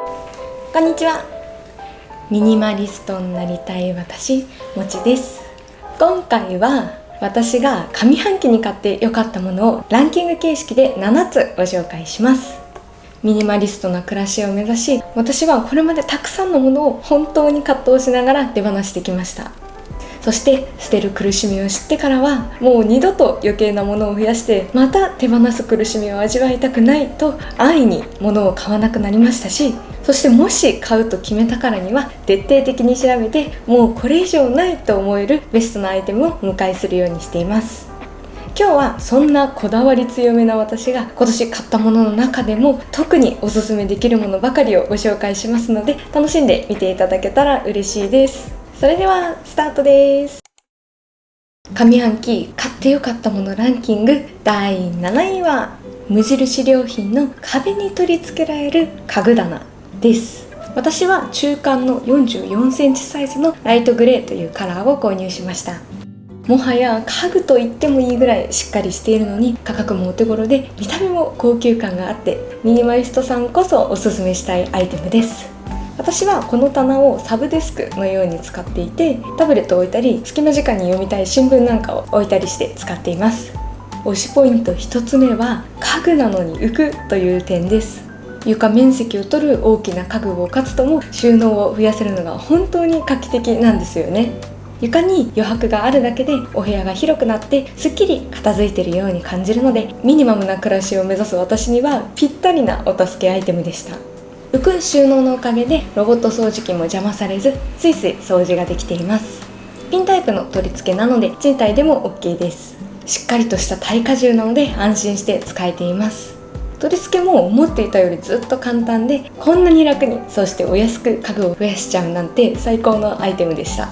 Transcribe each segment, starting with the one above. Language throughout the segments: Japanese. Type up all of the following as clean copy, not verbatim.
こんにちは。ミニマリストになりたい私、もちです。今回は私が上半期に買って良かったものをランキング形式で7つご紹介します。ミニマリストな暮らしを目指し、私はこれまでたくさんのものを本当に葛藤しながら手放してきました。そして捨てる苦しみを知ってからは、もう二度と余計なものを増やしてまた手放す苦しみを味わいたくないと安易に物を買わなくなりましたし、そしてもし買うと決めたからには徹底的に調べて、もうこれ以上ないと思えるベストなアイテムをお迎えするようにしています。今日はそんなこだわり強めな私が今年買ったものの中でも特におすすめできるものばかりをご紹介しますので、楽しんで見ていただけたら嬉しいです。それではスタートです。上半期買ってよかったものランキング第7位は、無印良品の壁に取り付けられる家具棚です。私は中間の44センチサイズのライトグレーというカラーを購入しました。もはや家具と言ってもいいぐらいしっかりしているのに、価格もお手頃で見た目も高級感があって、ミニマリストさんこそおすすめしたいアイテムです。私はこの棚をサブデスクのように使っていて、タブレットを置いたり隙間時間に読みたい新聞なんかを置いたりして使っています。推しポイント1つ目は、家具なのに浮くという点です。床面積を取る大きな家具をかつとも収納を増やせるのが本当に画期的なんですよね。床に余白があるだけでお部屋が広くなってすっきり片付いているように感じるので、ミニマムな暮らしを目指す私にはぴったりなお助けアイテムでした。浮く収納のおかげでロボット掃除機も邪魔されず、スイスイ掃除ができています。ピンタイプの取り付けなので賃貸でも OK です。しっかりとした耐荷重なので安心して使えています。取り付けも思っていたよりずっと簡単で、こんなに楽に、そしてお安く家具を増やしちゃうなんて最高のアイテムでした。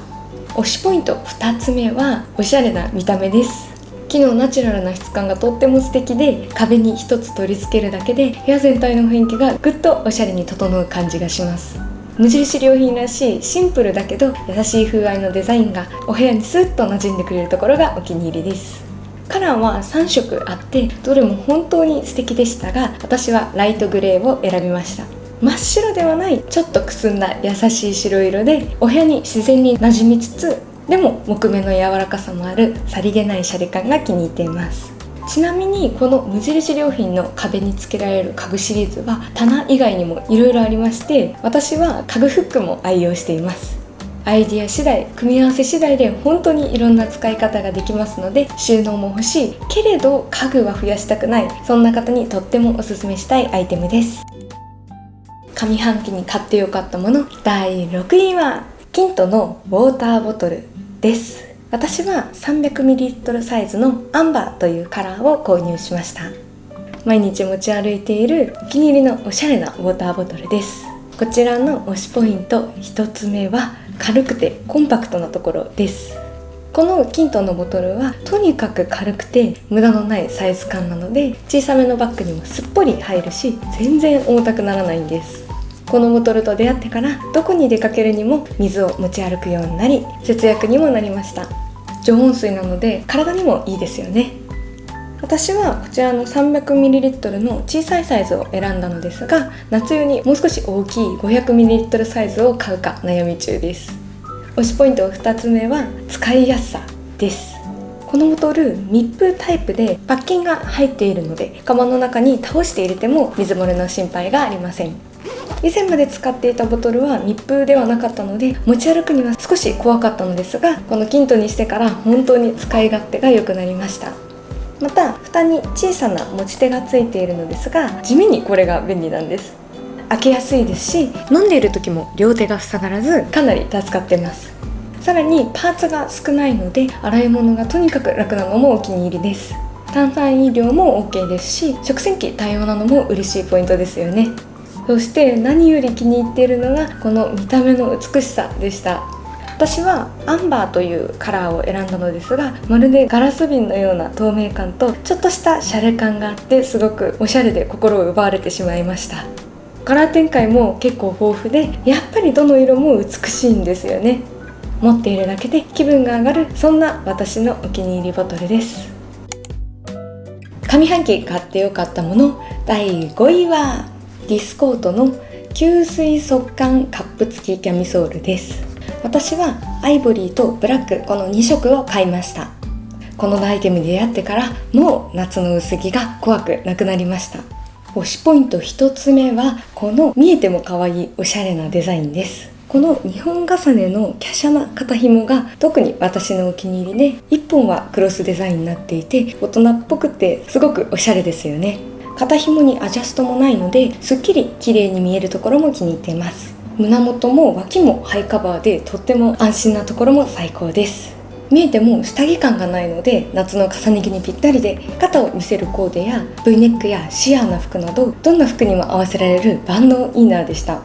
推しポイント2つ目は、おしゃれな見た目です。木のナチュラルな質感がとっても素敵で、壁に一つ取り付けるだけで部屋全体の雰囲気がぐっとおしゃれに整う感じがします。無印良品らしいシンプルだけど優しい風合いのデザインがお部屋にスッと馴染んでくれるところがお気に入りです。カラーは3色あってどれも本当に素敵でしたが、私はライトグレーを選びました。真っ白ではないちょっとくすんだ優しい白色で、お部屋に自然に馴染みつつ、でも木目の柔らかさもあるさりげないシャレ感が気に入っています。ちなみにこの無印良品の壁につけられる家具シリーズは棚以外にもいろいろありまして、私は家具フックも愛用しています。アイディア次第、組み合わせ次第で本当にいろんな使い方ができますので、収納も欲しいけれど家具は増やしたくない、そんな方にとってもおすすめしたいアイテムです。上半期に買ってよかったもの第6位は、キントのウォーターボトルです。私は 300ml サイズのアンバーというカラーを購入しました。毎日持ち歩いているお気に入りのおしゃれなウォーターボトルです。こちらの推しポイント1つ目は、軽くてコンパクトなところです。このキントのボトルはとにかく軽くて無駄のないサイズ感なので、小さめのバッグにもすっぽり入るし、全然重たくならないんです。このボトルと出会ってからどこに出かけるにも水を持ち歩くようになり、節約にもなりました。常温水なので体にもいいですよね。私はこちらの 300ml の小さいサイズを選んだのですが、夏用にもう少し大きい 500ml サイズを買うか悩み中です。推しポイント2つ目は、使いやすさです。このボトル密封タイプでパッキンが入っているので、カバンの中に倒して入れても水漏れの心配がありません。以前まで使っていたボトルは密封ではなかったので持ち歩くには少し怖かったのですが、このキントにしてから本当に使い勝手が良くなりました。また蓋に小さな持ち手がついているのですが、地味にこれが便利なんです。開けやすいですし、飲んでいる時も両手が塞がらずかなり助かっています。さらにパーツが少ないので洗い物がとにかく楽なのもお気に入りです。炭酸飲料も OK ですし、食洗機対応なのも嬉しいポイントですよね。そして何より気に入っているのがこの見た目の美しさでした。私はアンバーというカラーを選んだのですが、まるでガラス瓶のような透明感とちょっとしたシャレ感があって、すごくおしゃれで心を奪われてしまいました。カラー展開も結構豊富で、やっぱりどの色も美しいんですよね。持っているだけで気分が上がる、そんな私のお気に入りボトルです。上半期買ってよかったもの第5位は、ディスコートの吸水速乾カップ付きキャミソールです。私はアイボリーとブラック、この2色を買いました。このアイテムに出会ってからもう夏の薄着が怖くなくなりました。推しポイント1つ目はこの見えても可愛いおしゃれなデザインです。この2本重ねの華奢な肩紐が特に私のお気に入りで、1本はクロスデザインになっていて大人っぽくてすごくおしゃれですよね。肩紐にアジャストもないのですっきり綺麗に見えるところも気に入っています。胸元も脇もハイカバーでとっても安心なところも最高です。見えても下着感がないので夏の重ね着にぴったりで、肩を見せるコーデや V ネックやシアーな服などどんな服にも合わせられる万能インナーでした。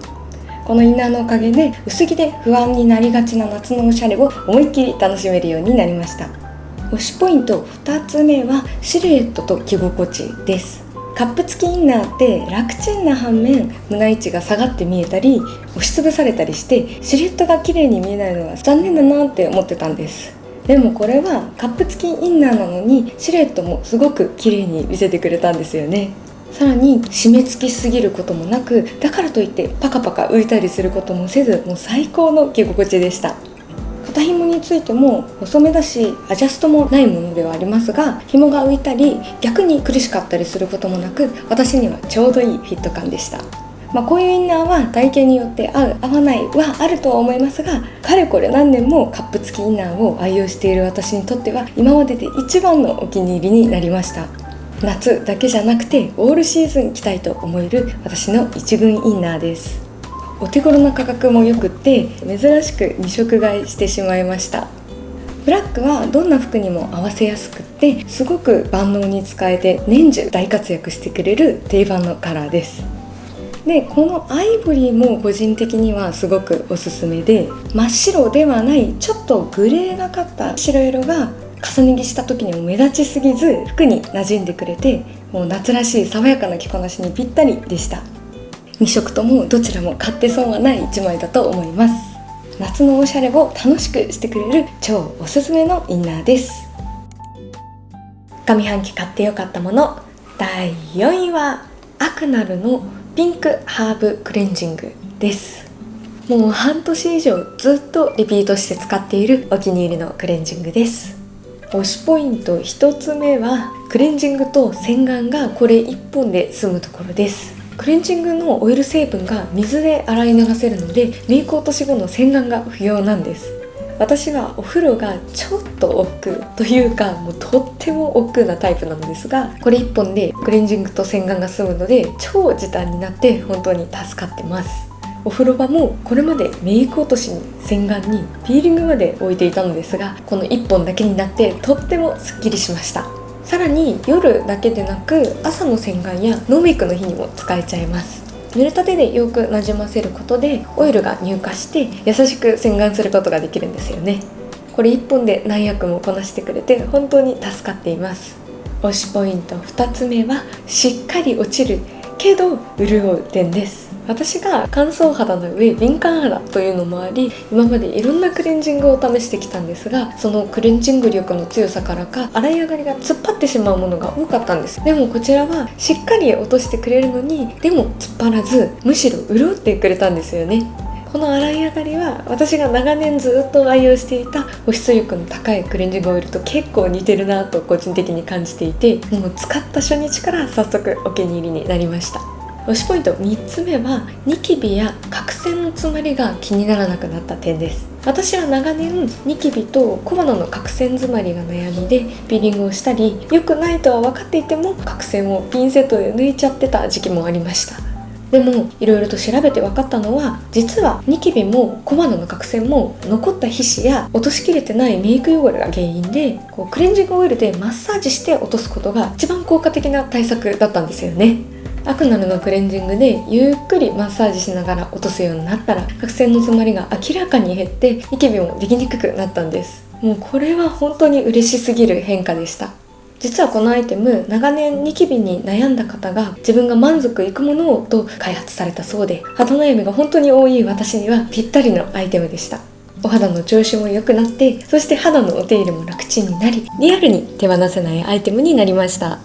このインナーのおかげで薄着で不安になりがちな夏のおしゃれを思いっきり楽しめるようになりました。推しポイント2つ目はシルエットと着心地です。カップ付きインナーって楽ちんな反面胸位置が下がって見えたり押しつぶされたりしてシルエットが綺麗に見えないのは残念だなって思ってたんです。でもこれはカップ付きインナーなのにシルエットもすごく綺麗に見せてくれたんですよね。さらに締め付きすぎることもなく、だからといってパカパカ浮いたりすることもせず、もう最高の着心地でした。肩紐についても細めだしアジャストもないものではありますが、紐が浮いたり逆に苦しかったりすることもなく、私にはちょうどいいフィット感でした。こういうインナーは体型によって合う合わないはあるとは思いますが、かれこれ何年もカップ付きインナーを愛用している私にとっては今までで一番のお気に入りになりました。夏だけじゃなくてオールシーズン着たいと思える私の一軍インナーです。お手頃な価格もよくって珍しく2色買いしてしまいました。ブラックはどんな服にも合わせやすくってすごく万能に使えて年中大活躍してくれる定番のカラーです。でこのアイボリーも個人的にはすごくおすすめで、真っ白ではないちょっとグレーがかった白色が重ね着した時にも目立ちすぎず服に馴染んでくれて、もう夏らしい爽やかな着こなしにぴったりでした。2色ともどちらも買って損はない1枚だと思います。夏のおしゃれを楽しくしてくれる超おすすめのインナーです。上半期買ってよかったもの第4位はアクナルのピンクハーブクレンジングです。もう半年以上ずっとリピートして使っているお気に入りのクレンジングです。推しポイント1つ目はクレンジングと洗顔がこれ1本で済むところです。クレンジングのオイル成分が水で洗い流せるのでメイク落とし後の洗顔が不要なんです。私はお風呂がちょっと億劫というかもうとっても億劫なタイプなのですが、これ1本でクレンジングと洗顔が済むので超時短になって本当に助かってます。お風呂場もこれまでメイク落としに洗顔にピーリングまで置いていたのですが、この1本だけになってとってもすっきりしました。さらに夜だけでなく朝の洗顔やノーメイクの日にも使えちゃいます。濡れた手でよくなじませることでオイルが乳化して優しく洗顔することができるんですよね。これ1本で何役もこなしてくれて本当に助かっています。推しポイント2つ目はしっかり落ちるけど潤う点です。私が乾燥肌の上敏感肌というのもあり、今までいろんなクレンジングを試してきたんですが、そのクレンジング力の強さからか洗い上がりが突っ張ってしまうものが多かったんです。でもこちらはしっかり落としてくれるのにでも突っ張らずむしろ潤ってくれたんですよね。この洗い上がりは私が長年ずっと愛用していた保湿力の高いクレンジングオイルと結構似てるなと個人的に感じていて、もう使った初日から早速お気に入りになりました。推しポイント3つ目はニキビや角栓の詰まりが気にならなくなった点です。私は長年ニキビと小鼻の角栓詰まりが悩みでピーリングをしたり、良くないとは分かっていても角栓をピンセットで抜いちゃってた時期もありました。でもいろいろと調べて分かったのは、実はニキビも小鼻の角栓も残った皮脂や落としきれてないメイク汚れが原因で、クレンジングオイルでマッサージして落とすことが一番効果的な対策だったんですよね。アクナルのクレンジングでゆっくりマッサージしながら落とすようになったら角栓の詰まりが明らかに減ってニキビもできにくくなったんです。もうこれは本当に嬉しすぎる変化でした。実はこのアイテム長年ニキビに悩んだ方が自分が満足いくものをと開発されたそうで、肌悩みが本当に多い私にはぴったりのアイテムでした。お肌の調子も良くなって、そして肌のお手入れも楽ちんになり、リアルに手放せないアイテムになりました。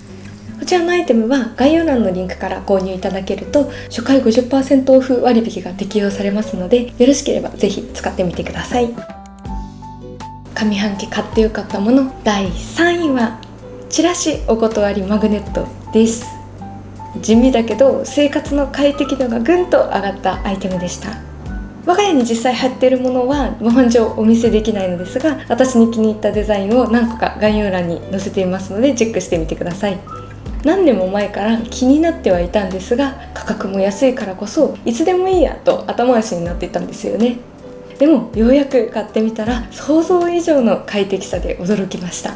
こちらのアイテムは概要欄のリンクから購入いただけると初回 50% オフ割引が適用されますので、よろしければぜひ使ってみてください。上半期買ってよかったもの第3位はチラシお断りマグネットです。地味だけど生活の快適度がぐんと上がったアイテムでした。我が家に実際貼っているものは模範上お見せできないのですが、私に気に入ったデザインを何個か概要欄に載せていますのでチェックしてみてください。何年も前から気になってはいたんですが、価格も安いからこそいつでもいいやと後回しになっていたんですよね。でもようやく買ってみたら想像以上の快適さで驚きました。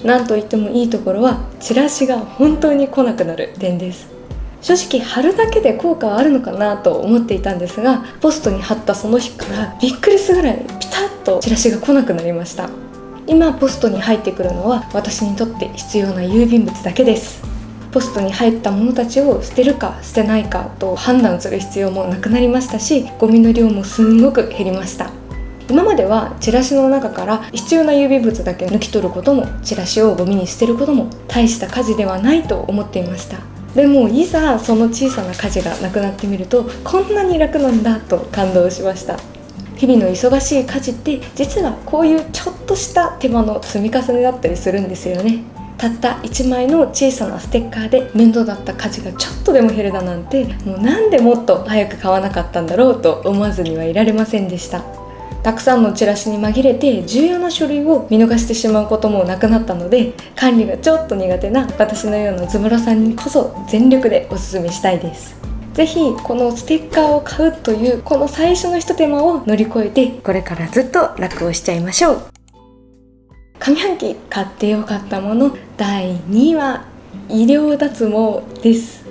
なんといってもいいところはチラシが本当に来なくなる点です。正直貼るだけで効果はあるのかなと思っていたんですが、ポストに貼ったその日からびっくりするぐらいピタッとチラシが来なくなりました。今ポストに入ってくるのは私にとって必要な郵便物だけです。ポストに入ったものたちを捨てるか捨てないかと判断する必要もなくなりましたし、ゴミの量もすんごく減りました。今まではチラシの中から必要な郵便物だけ抜き取ることも、チラシをゴミに捨てることも大した家事ではないと思っていました。でもいざその小さな家事がなくなってみると、こんなに楽なんだと感動しました。日々の忙しい家事って実はこういうちょっとした手間の積み重ねだったりするんですよね。たった1枚の小さなステッカーで面倒だった家事がちょっとでも減るだなんて、もうなんでもっと早く買わなかったんだろうと思わずにはいられませんでした。たくさんのチラシに紛れて重要な書類を見逃してしまうこともなくなったので、管理がちょっと苦手な私のようなズムラさんにこそ全力でおすすめしたいです。ぜひこのステッカーを買うというこの最初のひと手間を乗り越えて、これからずっと楽をしちゃいましょう。上半期買ってよかったもの第2位は医療脱毛です。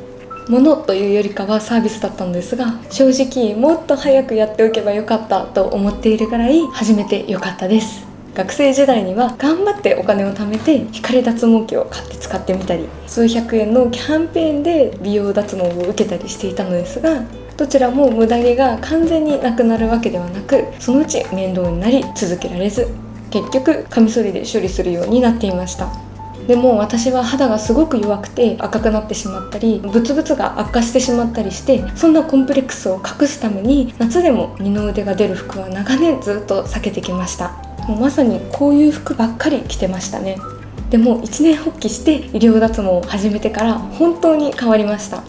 ものというよりかはサービスだったんですが、正直もっと早くやっておけばよかったと思っているぐらい始めてよかったです。学生時代には頑張ってお金を貯めて光脱毛器を買って使ってみたり、数百円のキャンペーンで美容脱毛を受けたりしていたのですが、どちらも無駄毛が完全になくなるわけではなく、そのうち面倒になり続けられず、結局カミソリで処理するようになっていました。でも私は肌がすごく弱くて赤くなってしまったり、ブツブツが悪化してしまったりして、そんなコンプレックスを隠すために夏でも二の腕が出る服は長年ずっと避けてきました。もうまさにこういう服ばっかり着てましたね。でも一年発起して医療脱毛を始めてから本当に変わりました。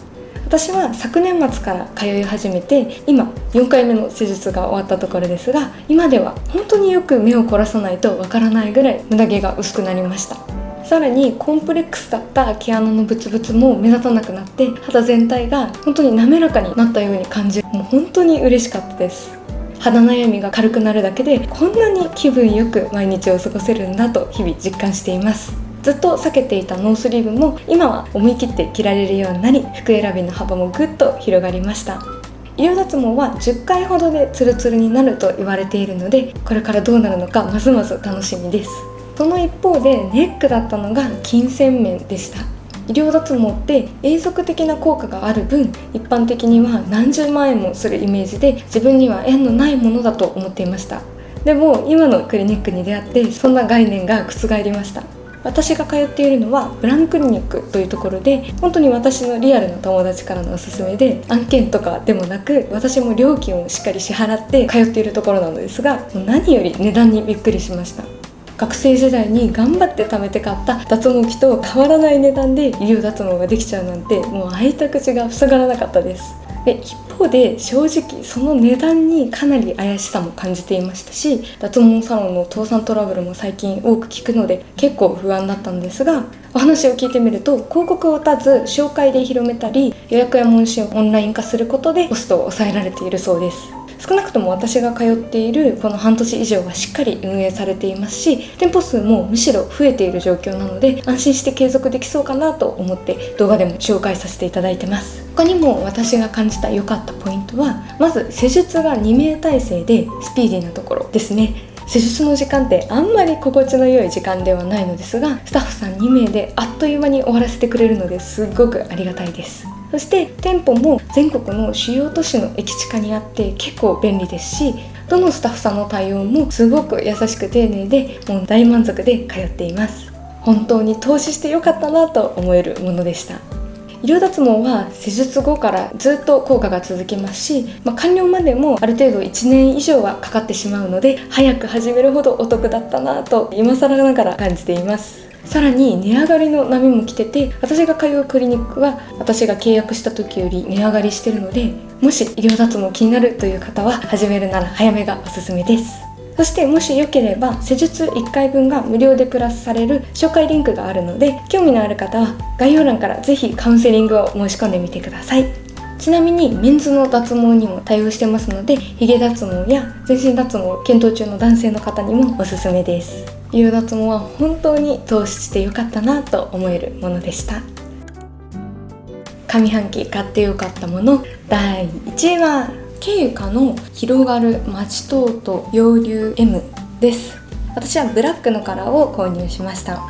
私は昨年末から通い始めて、今4回目の施術が終わったところですが、今では本当によく目を凝らさないとわからないぐらい無駄毛が薄くなりました。さらにコンプレックスだった毛穴のブツブツも目立たなくなって、肌全体が本当に滑らかになったように感じ、もう本当に嬉しかったです。肌悩みが軽くなるだけでこんなに気分よく毎日を過ごせるんだと日々実感しています。ずっと避けていたノースリーブも今は思い切って着られるようになり、服選びの幅もぐっと広がりました。医療脱毛は10回ほどでツルツルになると言われているので、これからどうなるのかますます楽しみです。その一方でネックだったのが金銭面でした。医療脱毛って永続的な効果がある分、一般的には何十万円もするイメージで自分には縁のないものだと思っていました。でも今のクリニックに出会ってそんな概念が覆りました。私が通っているのはブランクリニックというところで、本当に私のリアルな友達からのおすすめで、案件とかでもなく私も料金をしっかり支払って通っているところなのですが、何より値段にびっくりしました。学生時代に頑張って貯めて買った脱毛器と変わらない値段で医療脱毛ができちゃうなんて、もう開いた口が塞がらなかったです。で一方で正直その値段にかなり怪しさも感じていましたし、脱毛サロンの倒産トラブルも最近多く聞くので結構不安だったんですが、お話を聞いてみると広告を打たず紹介で広めたり、予約や問診をオンライン化することでコストを抑えられているそうです。少なくとも私が通っているこの半年以上はしっかり運営されていますし、店舗数もむしろ増えている状況なので安心して継続できそうかなと思って動画でも紹介させていただいてます。他にも私が感じた良かったポイントは、まず施術が2名体制でスピーディーなところですね。施術の時間ってあんまり心地の良い時間ではないのですが、スタッフさん2名であっという間に終わらせてくれるのですごくありがたいです。そして店舗も全国の主要都市の駅近にあって結構便利ですし、どのスタッフさんの対応もすごく優しく丁寧で、もう大満足で通っています。本当に投資してよかったなと思えるものでした。医療脱毛は施術後からずっと効果が続きますし、完了までもある程度1年以上はかかってしまうので、早く始めるほどお得だったなと今更ながら感じています。さらに値上がりの波も来てて、私が通うクリニックは私が契約した時より値上がりしてるので、もし医療脱毛気になるという方は始めるなら早めがおすすめです。そしてもしよければ施術1回分が無料でプラスされる紹介リンクがあるので、興味のある方は概要欄からぜひカウンセリングを申し込んでみてください。ちなみにメンズの脱毛にも対応してますので、ヒゲ脱毛や全身脱毛を検討中の男性の方にもおすすめです。医療脱毛は本当に投資してよかったなと思えるものでした。上半期買ってよかったもの第1位はケイカの広がる街トート葉流 M です。私はブラックのカラーを購入しました。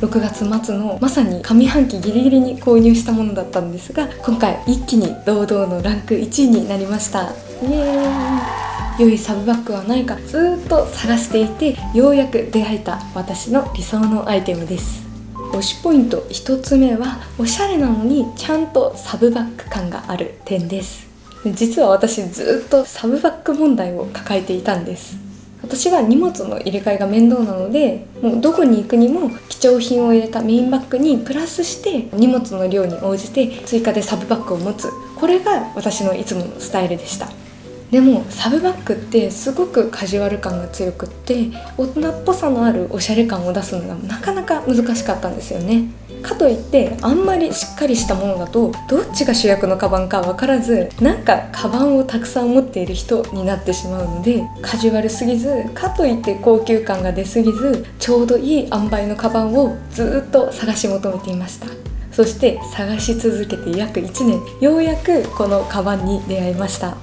6月末のまさに上半期ギリギリに購入したものだったんですが、今回一気に堂々のランク1位になりました。イエーイ。良いサブバッグはないかずっと探していて、ようやく出会えた私の理想のアイテムです。推しポイント1つ目は、おしゃれなのにちゃんとサブバッグ感がある点です。実は私ずっとサブバッグ問題を抱えていたんです。私は荷物の入れ替えが面倒なので、もうどこに行くにも貴重品を入れたメインバッグにプラスして荷物の量に応じて追加でサブバッグを持つ、これが私のいつものスタイルでした。でもサブバッグってすごくカジュアル感が強くって、大人っぽさのあるおしゃれ感を出すのがなかなか難しかったんですよね。かといってあんまりしっかりしたものだとどっちが主役のカバンか分からず、なんかカバンをたくさん持っている人になってしまうので、カジュアルすぎずかといって高級感が出すぎず、ちょうどいい塩梅のカバンをずっと探し求めていました。そして探し続けて約1年、ようやくこのカバンに出会いました。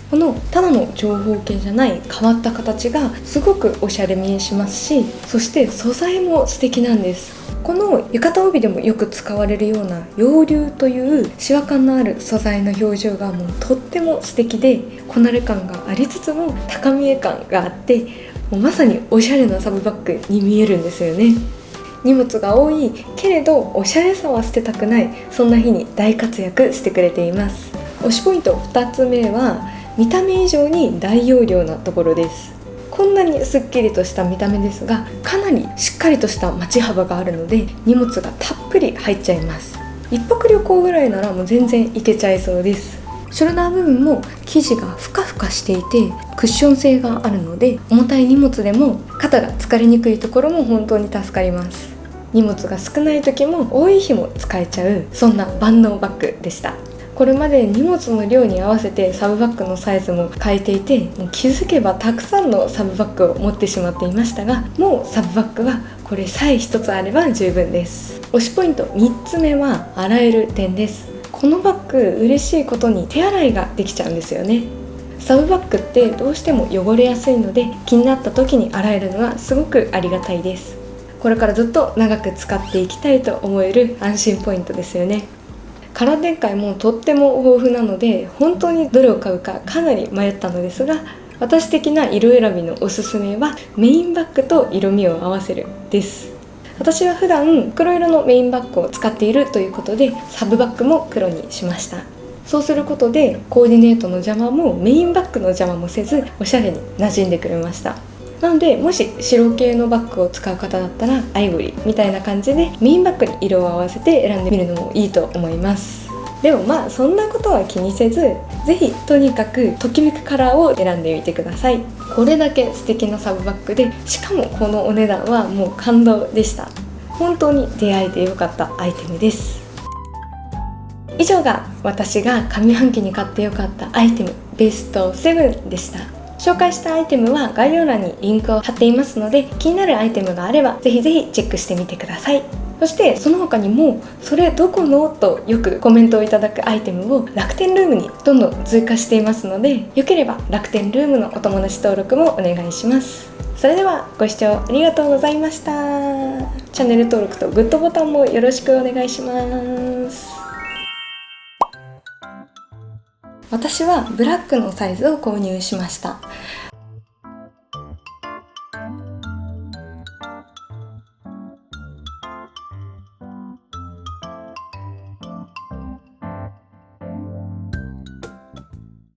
このただの長方形じゃない変わった形がすごくおしゃれ見えしますし、そして素材も素敵なんです。この浴衣帯でもよく使われるような葉流というシワ感のある素材の表情がもうとっても素敵で、こなれ感がありつつも高見え感があって、もうまさにおしゃれなサブバッグに見えるんですよね。荷物が多いけれどおしゃれさは捨てたくない、そんな日に大活躍してくれています。推しポイント2つ目は、見た目以上に大容量なところです。こんなにすっきりとした見た目ですが、かなりしっかりとした持ち幅があるので荷物がたっぷり入っちゃいます。一泊旅行ぐらいならもう全然いけちゃいそうです。ショルダー部分も生地がふかふかしていてクッション性があるので、重たい荷物でも肩が疲れにくいところも本当に助かります。荷物が少ない時も多い日も使えちゃう、そんな万能バッグでした。これまで荷物の量に合わせてサブバッグのサイズも変えていて、もう気づけばたくさんのサブバッグを持ってしまっていましたが、もうサブバッグはこれさえ一つあれば十分です。推しポイント3つ目は洗える点です。このバッグ嬉しいことに手洗いができちゃうんですよね。サブバッグってどうしても汚れやすいので、気になった時に洗えるのはすごくありがたいです。これからずっと長く使っていきたいと思える安心ポイントですよね。カラー展開もとっても豊富なので、本当にどれを買うかかなり迷ったのですが、私的な色選びのおすすめはメインバッグと色味を合わせるです。私は普段黒色のメインバッグを使っているということで、サブバッグも黒にしました。そうすることでコーディネートの邪魔もメインバッグの邪魔もせず、おしゃれに馴染んでくれました。なのでもし白系のバッグを使う方だったらアイボリーみたいな感じでメインバッグに色を合わせて選んでみるのもいいと思います。でもそんなことは気にせず、ぜひとにかくときめくカラーを選んでみてください。これだけ素敵なサブバッグで、しかもこのお値段はもう感動でした。本当に出会えてよかったアイテムです。以上が私が上半期に買ってよかったアイテムベスト7でした。紹介したアイテムは概要欄にリンクを貼っていますので、気になるアイテムがあればぜひぜひチェックしてみてください。そしてその他にも、それどこのとよくコメントをいただくアイテムを楽天ルームにどんどん追加していますので、よければ楽天ルームのお友達登録もお願いします。それではご視聴ありがとうございました。チャンネル登録とグッドボタンもよろしくお願いします。私はブラックのサイズを購入しました。